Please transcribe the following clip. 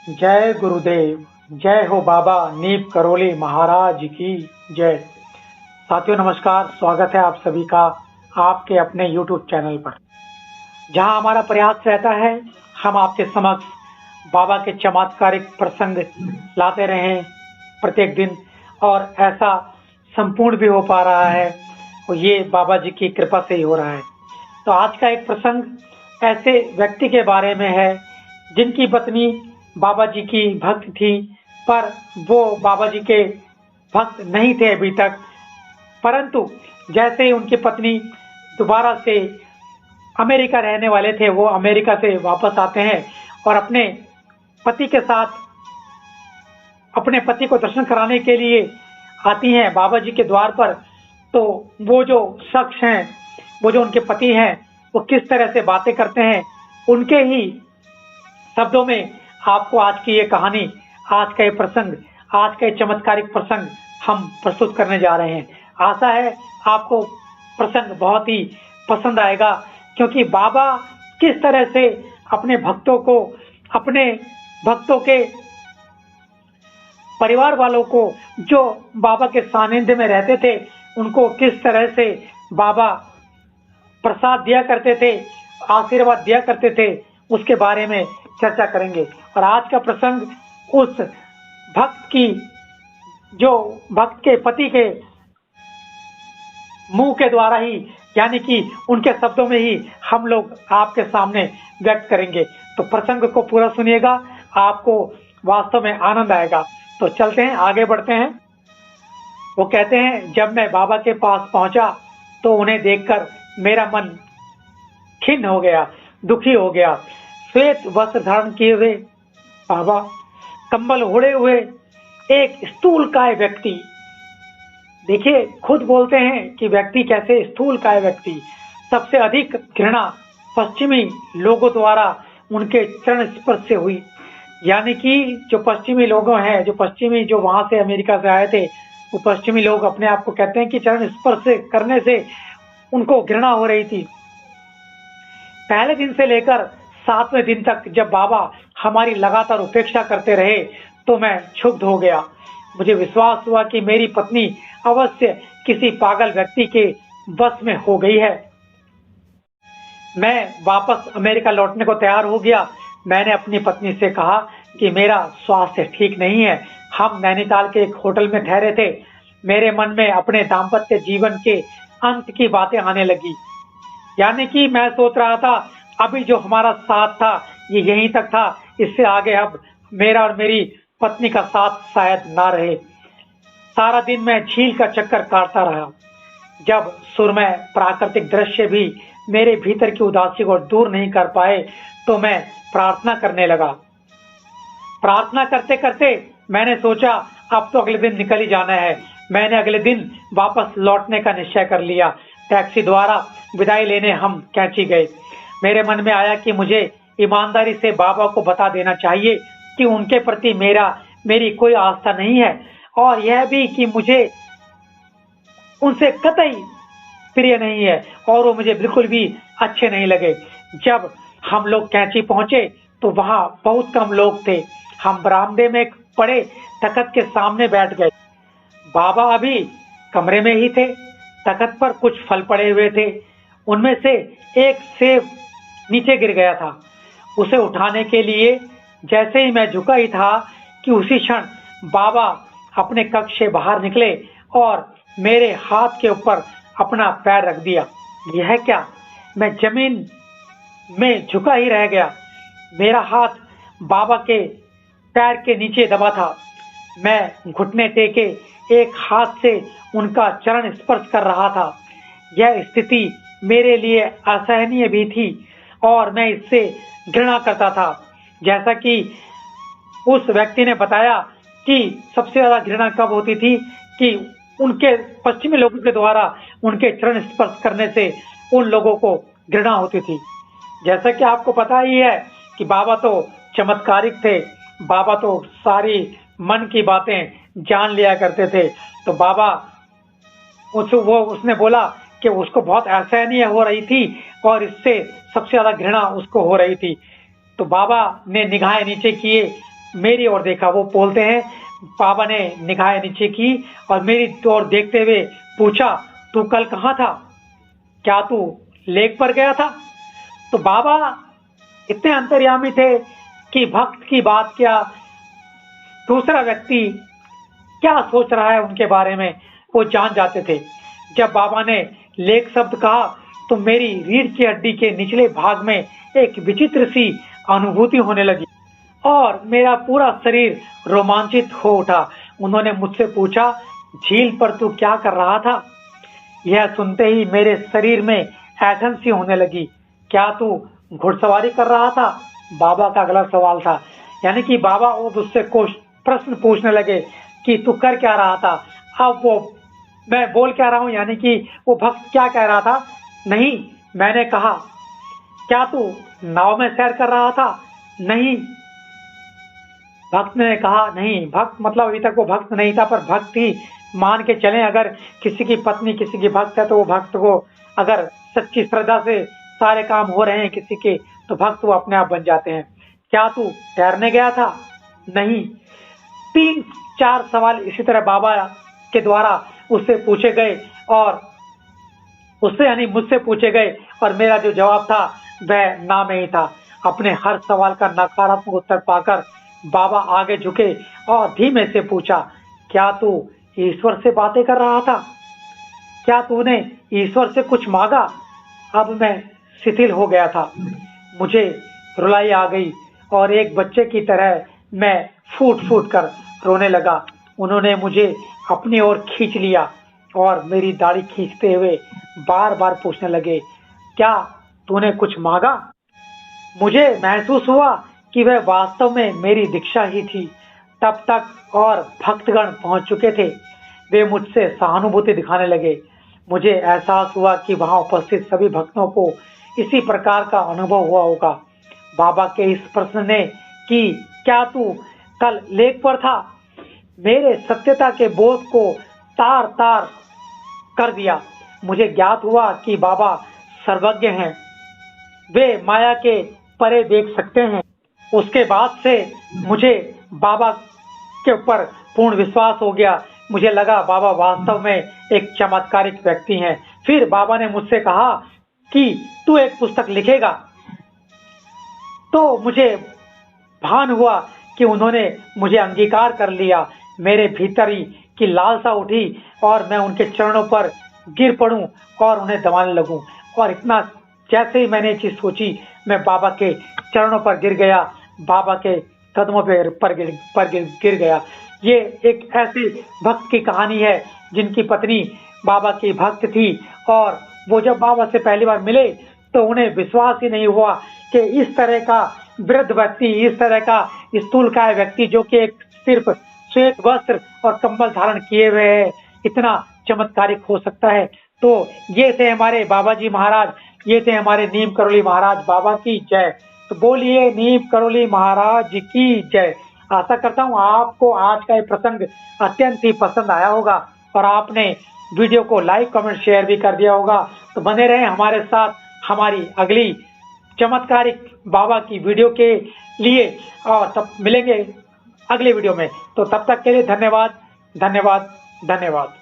जय गुरुदेव। जय हो बाबा नीप करोली महाराज की जय। साथियों नमस्कार, स्वागत है आप सभी का आपके अपने YouTube चैनल पर, जहां हमारा प्रयास रहता है हम आपके समक्ष बाबा के चमत्कारिक प्रसंग लाते रहें प्रत्येक दिन, और ऐसा संपूर्ण भी हो पा रहा है और ये बाबा जी की कृपा से ही हो रहा है। तो आज का एक प्रसंग ऐसे व्यक्ति के बारे में है जिनकी पत्नी बाबा जी की भक्त थी, पर वो बाबा जी के भक्त नहीं थे अभी तक। परंतु जैसे ही उनकी पत्नी दोबारा से अमेरिका रहने वाले थे, वो अमेरिका से वापस आते हैं और अपने पति के साथ अपने पति को दर्शन कराने के लिए आती हैं बाबा जी के द्वार पर। तो वो जो शख्स हैं, वो जो उनके पति हैं, वो किस तरह से बातें करते हैं, उनके ही शब्दों में आपको आज की ये कहानी, आज का ये प्रसंग, आज का ये चमत्कारिक प्रसंग हम प्रस्तुत करने जा रहे हैं। आशा है आपको प्रसंग बहुत ही पसंद आएगा, क्योंकि बाबा किस तरह से अपने भक्तों को, अपने भक्तों के परिवार वालों को जो बाबा के सानिध्य में रहते थे, उनको किस तरह से बाबा प्रसाद दिया करते थे, आशीर्वाद दिया करते थे, उसके बारे में चर्चा करेंगे। और आज का प्रसंग उस भक्त की, जो भक्त के पति के मुंह के द्वारा ही, यानी कि उनके शब्दों में ही हम लोग आपके सामने व्यक्त करेंगे। तो प्रसंग को पूरा सुनिएगा, आपको वास्तव में आनंद आएगा। तो चलते हैं, आगे बढ़ते हैं। वो कहते हैं, जब मैं बाबा के पास पहुंचा तो उन्हें देखकर मेरा मन खिन्न हो गया, दुखी हो गया। श्वेत वस्त्र धारण किए हुए बाबा, कंबल ओढ़े हुए एक स्थूलकाय व्यक्ति। देखिए, खुद बोलते हैं कि व्यक्ति कैसे स्थूलकाय व्यक्ति। सबसे अधिक घृणा पश्चिमी लोगों द्वारा उनके चरण स्पर्श से हुई। यानी कि जो पश्चिमी लोग हैं, जो वहां से अमेरिका से आए थे, वो पश्चिमी लोग अपने आप को कहते हैं कि चरण स्पर्श करने से उनको घृणा हो रही थी। पहले दिन से लेकर 7वें दिन तक जब बाबा हमारी लगातार उपेक्षा करते रहे तो मैं क्षुब्ध हो गया। मुझे विश्वास हुआ कि मेरी पत्नी अवश्य किसी पागल व्यक्ति के बस में हो गई है। मैं वापस अमेरिका लौटने को तैयार हो गया। मैंने अपनी पत्नी से कहा कि मेरा स्वास्थ्य ठीक नहीं है। हम नैनीताल के एक होटल में ठहरे थे। मेरे मन में अपने दाम्पत्य जीवन के अंत की बातें आने लगी। यानी कि मैं सोच रहा था, अभी जो हमारा साथ था ये यहीं तक था, इससे आगे अब मेरा और मेरी पत्नी का साथ शायद ना रहे। सारा दिन मैं झील का चक्कर काटता रहा। जब सुरमय प्राकृतिक दृश्य भी मेरे भीतर की उदासी को दूर नहीं कर पाए तो मैं प्रार्थना करने लगा। प्रार्थना करते करते मैंने सोचा, अब तो अगले दिन निकल ही जाना है। मैंने अगले दिन वापस लौटने का निश्चय कर लिया। टैक्सी द्वारा विदाई लेने हम कैंची गए। मेरे मन में आया कि मुझे ईमानदारी से बाबा को बता देना चाहिए कि उनके प्रति मेरी कोई आस्था नहीं है, और यह भी कि मुझे उनसे कतई प्रिय नहीं है और वो मुझे बिल्कुल भी अच्छे नहीं लगे। जब हम लोग कैंची पहुंचे तो वहां बहुत कम लोग थे। हम बरामदे में पड़े तख्त के सामने बैठ गए। बाबा अभी कमरे में ही थे। तख्त पर कुछ फल पड़े हुए थे। उनमें से एक सेब नीचे गिर गया था। उसे उठाने के लिए जैसे ही मैं झुका ही था कि उसी क्षण बाबा अपने कक्ष से बाहर निकले और मेरे हाथ के ऊपर अपना पैर रख दिया। यह क्या? मैं जमीन में झुका ही रह गया। मेरा हाथ बाबा के पैर के नीचे दबा था। मैं घुटने टेके एक हाथ से उनका चरण स्पर्श कर रहा था। यह स्थिति मेरे लिए असहनीय भी थी और मैं इससे घृणा करता था। जैसा कि उस व्यक्ति ने बताया कि सबसे ज्यादा घृणा कब होती थी कि उनके पश्चिमी लोगों के द्वारा उनके चरण स्पर्श करने से उन लोगों को घृणा होती थी। जैसा कि आपको पता ही है कि बाबा तो चमत्कारिक थे। बाबा तो सारी मन की बातें जान लिया करते थे। तो बाबा उसने बोला कि उसको बहुत असहनीय हो रही थी और इससे सबसे ज्यादा घृणा उसको हो रही थी। तो बाबा ने निगाहें नीचे किए मेरी ओर देखा। वो बोलते हैं, बाबा ने निगाहें नीचे की और मेरी ओर देखते हुए पूछा, तू कल कहाँ था? क्या तू लेक पर गया था? तो बाबा इतने अंतर्यामी थे कि भक्त की बात क्या, दूसरा व्यक्ति क्या सोच रहा है उनके बारे में वो जान जाते थे। जब बाबा ने लेक शब्द कहा तो मेरी रीढ़ की हड्डी के निचले भाग में एक विचित्र सी अनुभूति होने लगी और मेरा पूरा शरीर रोमांचित हो उठा। उन्होंने मुझसे पूछा, झील पर तू क्या कर रहा था? यह सुनते ही मेरे शरीर में ऐंठन सी होने लगी। क्या तू घुड़सवारी कर रहा था? बाबा का अगला सवाल था। यानी कि बाबा उससे प्रश्न पूछने लगे कि तू कर क्या रहा था। अब वो मैं बोल क्या रहा हूँ, यानी कि वो भक्त क्या कह रहा था? नहीं, मैंने कहा, क्या तू नाव में सैर कर रहा था? नहीं। भक्त ने कहा, नहीं। भक्त मतलब अभी तक वो भक्त नहीं था, पर भक्त ही मान के चलें। अगर किसी की पत्नी किसी की भक्त है तो वो भक्त को, अगर सच्ची श्रद्धा से सारे काम हो रहे हैं किसी के, तो भक्त वो अपने आप बन जाते हैं। क्या तू तैरने गया था? नहीं। 3-4 सवाल इसी तरह बाबा के द्वारा उससे पूछे गए और उससे यानी मुझसे पूछे गए और मेरा जो जवाब था वह ना में ही था। अपने हर सवाल का नकारात्मक उत्तर पाकर बाबा आगे झुके और धीमे से पूछा, क्या तू ईश्वर से बातें कर रहा था? क्या तूने ईश्वर से कुछ मांगा? अब मैं शिथिल हो गया था। मुझे रुलाई आ गई और एक बच्चे की तरह मैं फूट फूट कर रोने लगा। उन्होंने मुझे अपनी ओर खींच लिया और मेरी दाढ़ी खींचते हुए बार बार पूछने लगे, क्या तूने कुछ मांगा? मुझे महसूस हुआ कि वह वास्तव में मेरी दीक्षा ही थी। तब तक और भक्तगण पहुंच चुके थे। वे मुझसे सहानुभूति दिखाने लगे। मुझे एहसास हुआ कि वहां उपस्थित सभी भक्तों को इसी प्रकार का अनुभव हुआ होगा। बाबा के इस प्रश्न ने कि क्या तू कल लेक पर था, मेरे सत्यता के बोध को तार तार कर दिया। मुझे ज्ञात हुआ कि बाबा सर्वज्ञ हैं, वे माया के परे देख सकते हैं। उसके बाद से मुझे बाबा के ऊपर पूर्ण विश्वास हो गया। मुझे लगा बाबा वास्तव में एक चमत्कारिक व्यक्ति हैं। फिर बाबा ने मुझसे कहा कि तू एक पुस्तक लिखेगा। तो मुझे भान हुआ कि उन्होंने मुझे अंगीकार कर लिया। मेरे भीतर ही की लालसा उठी और मैं उनके चरणों पर गिर पड़ूं और उन्हें दबाने लगूं। और इतना जैसे ही मैंने चीज सोची, मैं बाबा के चरणों पर गिर गया, बाबा के कदमों पर गिर गया। ये एक ऐसी भक्त की कहानी है जिनकी पत्नी बाबा की भक्त थी और वो जब बाबा से पहली बार मिले तो उन्हें विश्वास ही नहीं हुआ कि इस तरह का वृद्ध व्यक्ति, इस तरह का स्थूलकाय व्यक्ति जो कि एक सिर्फ श्वेत वस्त्र और कंबल धारण किए हुए है, इतना चमत्कारिक हो सकता है। तो ये थे हमारे बाबा जी महाराज, ये थे हमारे नीम करोली महाराज। बाबा की जय। तो बोलिए नीम करोली महाराज की जय। आशा करता हूँ आपको आज का ये प्रसंग अत्यंत ही पसंद आया होगा और आपने वीडियो को लाइक कमेंट शेयर भी कर दिया होगा। तो बने रहें हमारे साथ हमारी अगली चमत्कारिक बाबा की वीडियो के लिए और तब मिलेंगे अगले वीडियो में। तो तब तक के लिए धन्यवाद, धन्यवाद, धन्यवाद।